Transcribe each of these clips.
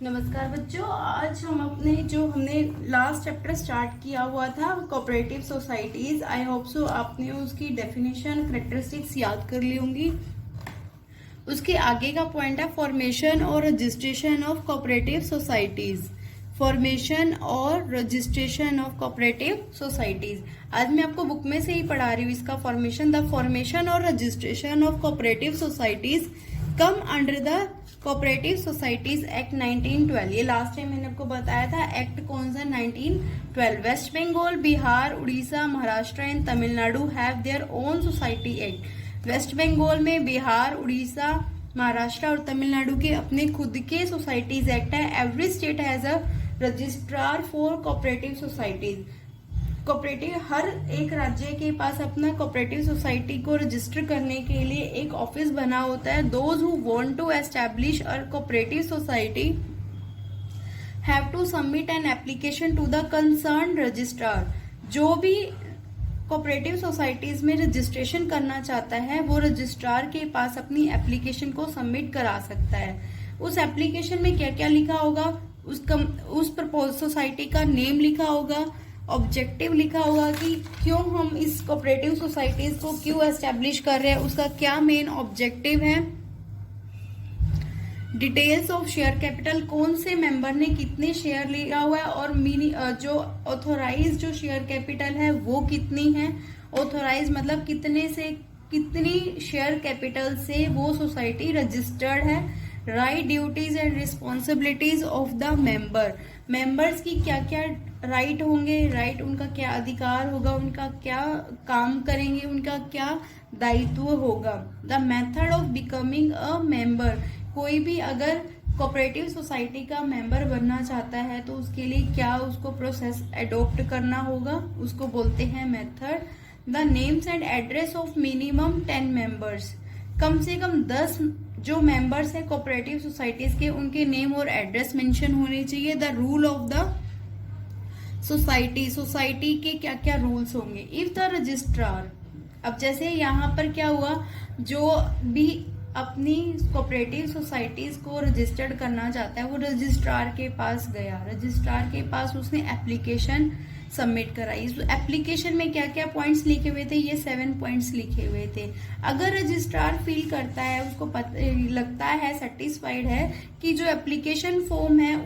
नमस्कार बच्चों, आज हम हमने लास्ट चैप्टर स्टार्ट किया हुआ था cooperative societies. I hope so आपने उसकी डेफिनेशन करेक्टरिस्टिक्स याद कर ली होंगी। उसके आगे का पॉइंट है फॉर्मेशन और registration of cooperative societies. Formation और रजिस्ट्रेशन ऑफ कोऑपरेटिव सोसाइटीज आज मैं आपको बुक में से ही पढ़ा रही हूँ। इसका द फॉर्मेशन और registration of cooperative societies come under the cooperative societies act 1912। ये लास्ट टाइम मैंने आपको बताया था एक्ट कौन सा, 1912। West Bengal, Bihar, Orissa, Maharashtra and Tamil Nadu have their own society act. West Bengal में, बिहार, उड़ीसा, महाराष्ट्र और तमिलनाडु के अपने खुद के सोसाइटीज एक्ट है। Every state has a registrar for cooperative societies. Cooperative हर एक राज्य के पास अपना कोऑपरेटिव सोसाइटी को रजिस्टर करने के लिए एक ऑफिस बना होता है। Those who want to establish a cooperative society have to submit an application to the concern registrar. जो भी कोऑपरेटिव सोसाइटीज में रजिस्ट्रेशन करना चाहता है वो रजिस्ट्रार के पास अपनी एप्लीकेशन को सबमिट करा सकता है। उस एप्लीकेशन में क्या क्या लिखा होगा, उस प्रपोज सोसाइटी का नेम लिखा होगा, ऑब्जेक्टिव लिखा होगा कि क्यों हम इस कोऑपरेटिव सोसाइटीज को क्यों एस्टेब्लिश कर रहे हैं, उसका क्या मेन ऑब्जेक्टिव है, डिटेल्स ऑफ शेयर कैपिटल, कौन से मेंबर ने कितने शेयर लिया हुआ है और जो ऑथोराइज जो शेयर कैपिटल है वो कितनी है। ऑथोराइज मतलब कितनी शेयर कैपिटल से वो सोसाइटी रजिस्टर्ड है। Right, duties and responsibilities of the members की क्या क्या राइट होंगे, राइट उनका क्या अधिकार होगा, उनका क्या काम करेंगे, उनका क्या दायित्व होगा। The method of becoming a member, कोई भी अगर कोऑपरेटिव सोसाइटी का मेंबर बनना चाहता है तो उसके लिए क्या उसको प्रोसेस एडॉप्ट करना होगा, उसको बोलते हैं method. The names and address of minimum 10 members, कम से कम 10 जो मेंबर्स है कोऑपरेटिव सोसाइटीज के उनके नेम और एड्रेस मेंशन होने चाहिए। The rule of the society के क्या क्या रूल्स होंगे। इफ द रजिस्ट्रार, अब जैसे यहाँ पर क्या हुआ, जो भी अपनी कोऑपरेटिव सोसाइटीज को रजिस्टर्ड करना चाहता है वो रजिस्ट्रार के पास गया, रजिस्ट्रार के पास उसने एप्लीकेशन सबमिट कराई। इस एप्लीकेशन में क्या क्या पॉइंट्स लिखे हुए थे, ये 7 पॉइंट्स लिखे हुए थे। अगर रजिस्ट्रार फील करता है, उसको लगता है, सेटिस्फाइड है कि जो एप्लीकेशन फॉर्म है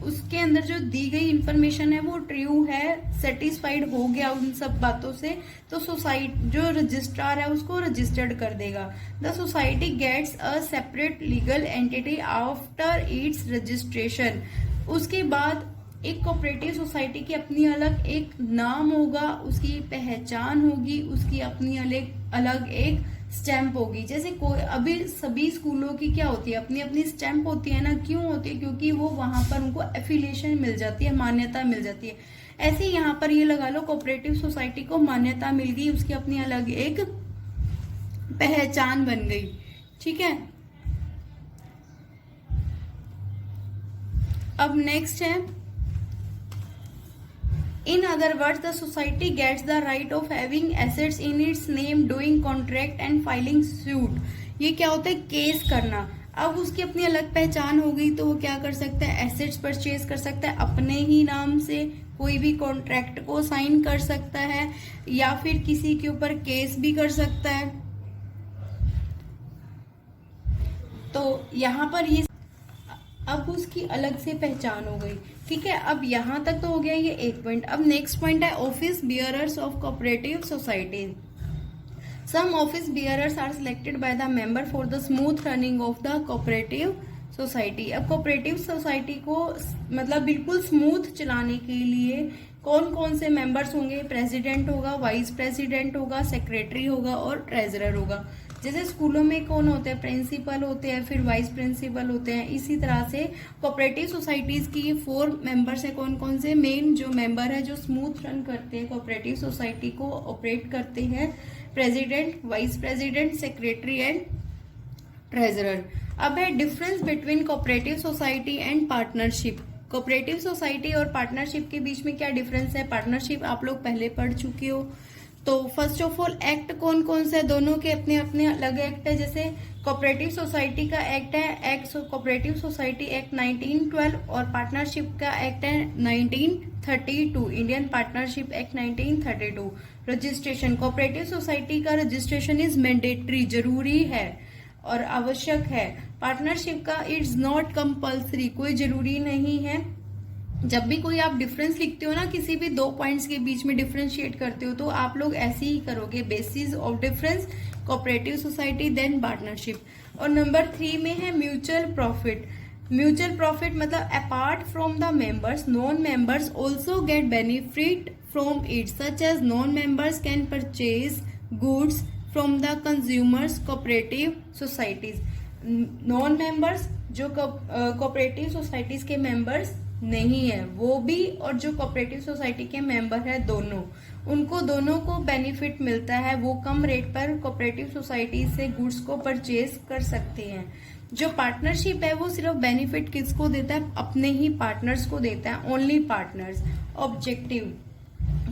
उसके अंदर जो दी गई इंफॉर्मेशन है वो ट्रू है, सेटिस्फाइड हो गया उन सब बातों से, तो सोसाइटी जो रजिस्ट्रार है उसको रजिस्टर्ड कर देगा। The society gets a separate legal entity after its registration. उसके बाद एक कोऑपरेटिव सोसाइटी की अपनी अलग एक नाम होगा, उसकी पहचान होगी, उसकी अपनी अलग एक स्टैंप होगी। जैसे कोई अभी सभी स्कूलों की क्या होती है, अपनी अपनी स्टैंप होती है ना। क्यों होती है? क्योंकि वो वहां पर उनको एफिलिएशन मिल जाती है, मान्यता मिल जाती है। ऐसे यहाँ पर ये लगा लो कोऑपरेटिव सोसाइटी को मान्यता मिल गई, उसकी अपनी अलग एक पहचान बन गई। ठीक है, अब नेक्स्ट है, in other words the society gets the right of having assets in its name, doing contract and filing suit। ये क्या होता है? केस करना। अब उसकी अपनी अलग पहचान हो गई तो वो क्या कर सकता है? एसेट्स परचेज कर सकता है अपने ही नाम से, कोई भी कॉन्ट्रैक्ट को साइन कर सकता है या फिर किसी के ऊपर केस भी कर सकता है। तो यहाँ पर ये अब उसकी अलग से पहचान हो गई। ठीक है, अब यहाँ तक तो हो गया ये एक पॉइंट। अब नेक्स्ट पॉइंट है office bearers of cooperative society. Some office bearers are selected by the member for the smooth running of the cooperative society. अब कोऑपरेटिव सोसाइटी को मतलब बिल्कुल स्मूथ चलाने के लिए कौन कौन से मेंबर्स होंगे? प्रेसिडेंट होगा, वाइस प्रेसिडेंट होगा, सेक्रेटरी होगा और ट्रेजरर होगा। जैसे स्कूलों में कौन होते हैं? प्रिंसिपल होते हैं, फिर वाइस प्रिंसिपल होते हैं। इसी तरह से कोऑपरेटिव सोसाइटीज की 4 मेंबर्स है। कौन कौन से? मेन जो मेंबर है जो स्मूथ रन करते हैं कोऑपरेटिव सोसाइटी को, ऑपरेट करते हैं, president, vice president, secretary and treasurer. अब है difference between cooperative society and partnership. Cooperative society और पार्टनरशिप के बीच में क्या डिफरेंस है? पार्टनरशिप आप लोग पहले पढ़ चुके हो। तो फर्स्ट ऑफ ऑल एक्ट कौन कौन से, दोनों के अपने अपने अलग एक्ट है। जैसे कोऑपरेटिव सोसाइटी का एक्ट है एक्ट कोऑपरेटिव सोसाइटी एक्ट 1912 और पार्टनरशिप का एक्ट है 1932, Indian partnership act 1932। Registration, cooperative society का रजिस्ट्रेशन इज मैंडेटरी, जरूरी है और आवश्यक है। पार्टनरशिप का इट्स नॉट कंपल्सरी, कोई जरूरी नहीं है। जब भी कोई आप डिफरेंस लिखते हो ना, किसी भी दो पॉइंट्स के बीच में डिफरेंशिएट करते हो, तो आप लोग ऐसे ही करोगे, basis of difference cooperative society then partnership. और नंबर 3 में है म्यूचुअल प्रॉफिट। म्यूचुअल प्रॉफिट मतलब apart from the members non members also get benefit from it, such as non members can purchase goods from the consumers cooperative societies. Non members जो cooperative societies के members नहीं है वो भी, और जो cooperative society के मेंबर है दोनों, उनको दोनों को बेनिफिट मिलता है। वो कम रेट पर कोऑपरेटिव सोसाइटी से गुड्स को परचेज कर सकते हैं। जो पार्टनरशिप है वो सिर्फ बेनिफिट किसको देता है, अपने ही पार्टनर्स को देता है, only partners. Objective,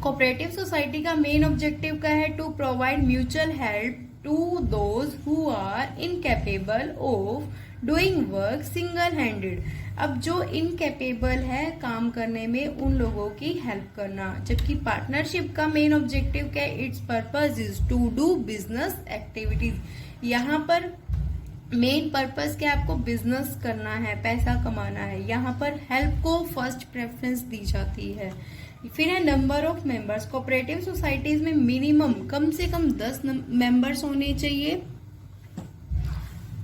cooperative society का मेन ऑब्जेक्टिव क्या है, to provide mutual help to those who are incapable of doing work single handed. अब जो इनकेपेबल है काम करने में, उन लोगों की हेल्प करना। जबकि पार्टनरशिप का मेन ऑब्जेक्टिव क्या है, its purpose is to do business activities. यहाँ पर मेन पर्पस क्या, आपको बिजनेस करना है, पैसा कमाना है। यहाँ पर हेल्प को फर्स्ट प्रेफरेंस दी जाती है। फिर है number of members. Cooperative societies में मिनिमम कम से कम 10 मेंबर्स होने चाहिए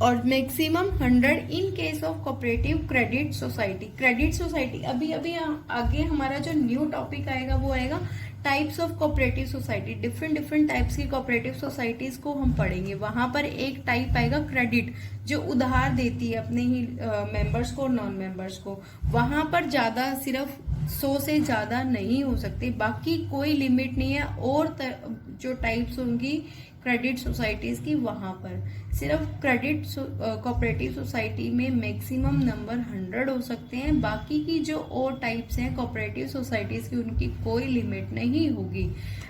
और maximum 100 in case of cooperative credit society. Credit society अभी अभी आगे हमारा जो न्यू टॉपिक आएगा वो आएगा types of cooperative society. Different types की कोऑपरेटिव सोसाइटीज को हम पढ़ेंगे। वहां पर एक टाइप आएगा क्रेडिट, जो उधार देती है अपने ही मेंबर्स को, नॉन मेंबर्स को। वहां पर ज्यादा सिर्फ 100 से ज्यादा नहीं हो सकते, बाकी कोई लिमिट नहीं है। और जो टाइप्स होंगी क्रेडिट सोसाइटीज की, वहां पर सिर्फ क्रेडिट कोऑपरेटिव सोसाइटी में मैक्सिमम नंबर 100 हो सकते हैं। बाकी की जो और टाइप्स हैं कोऑपरेटिव सोसाइटीज की, उनकी कोई लिमिट नहीं होगी।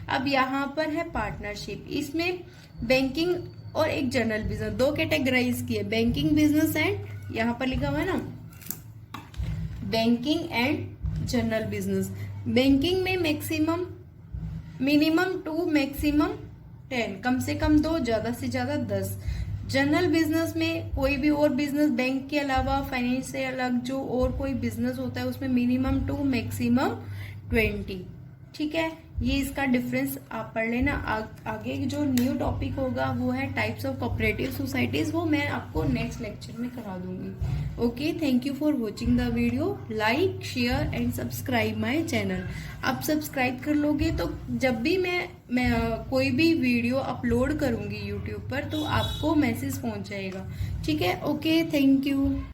अब यहाँ पर है पार्टनरशिप। इसमें बैंकिंग और एक जनरल बिजनेस, दो कैटेगराइज की है, बैंकिंग बिजनेस एंड, यहाँ पर लिखा हुआ है ना, banking and general business. Banking में मैक्सिमम मिनिमम 2 मैक्सिमम 10, कम से कम 2, ज्यादा से ज्यादा 10। जनरल बिजनेस में कोई भी और बिजनेस, बैंक के अलावा फाइनेंस से अलग जो और कोई बिजनेस होता है, उसमें मिनिमम 2 मैक्सिमम 20। ठीक है, ये इसका डिफरेंस आप पढ़ लेना। आगे जो न्यू टॉपिक होगा वो है टाइप्स ऑफ कोऑपरेटिव सोसाइटीज, वो मैं आपको नेक्स्ट लेक्चर में करा दूंगी। Okay, thank you for watching the video. Like, share and subscribe my channel. आप सब्सक्राइब कर लोगे तो जब भी मैं कोई भी वीडियो अपलोड करूंगी यूट्यूब पर, तो आपको मैसेज पहुंच जाएगा। ठीक है, ओके, थैंक यू।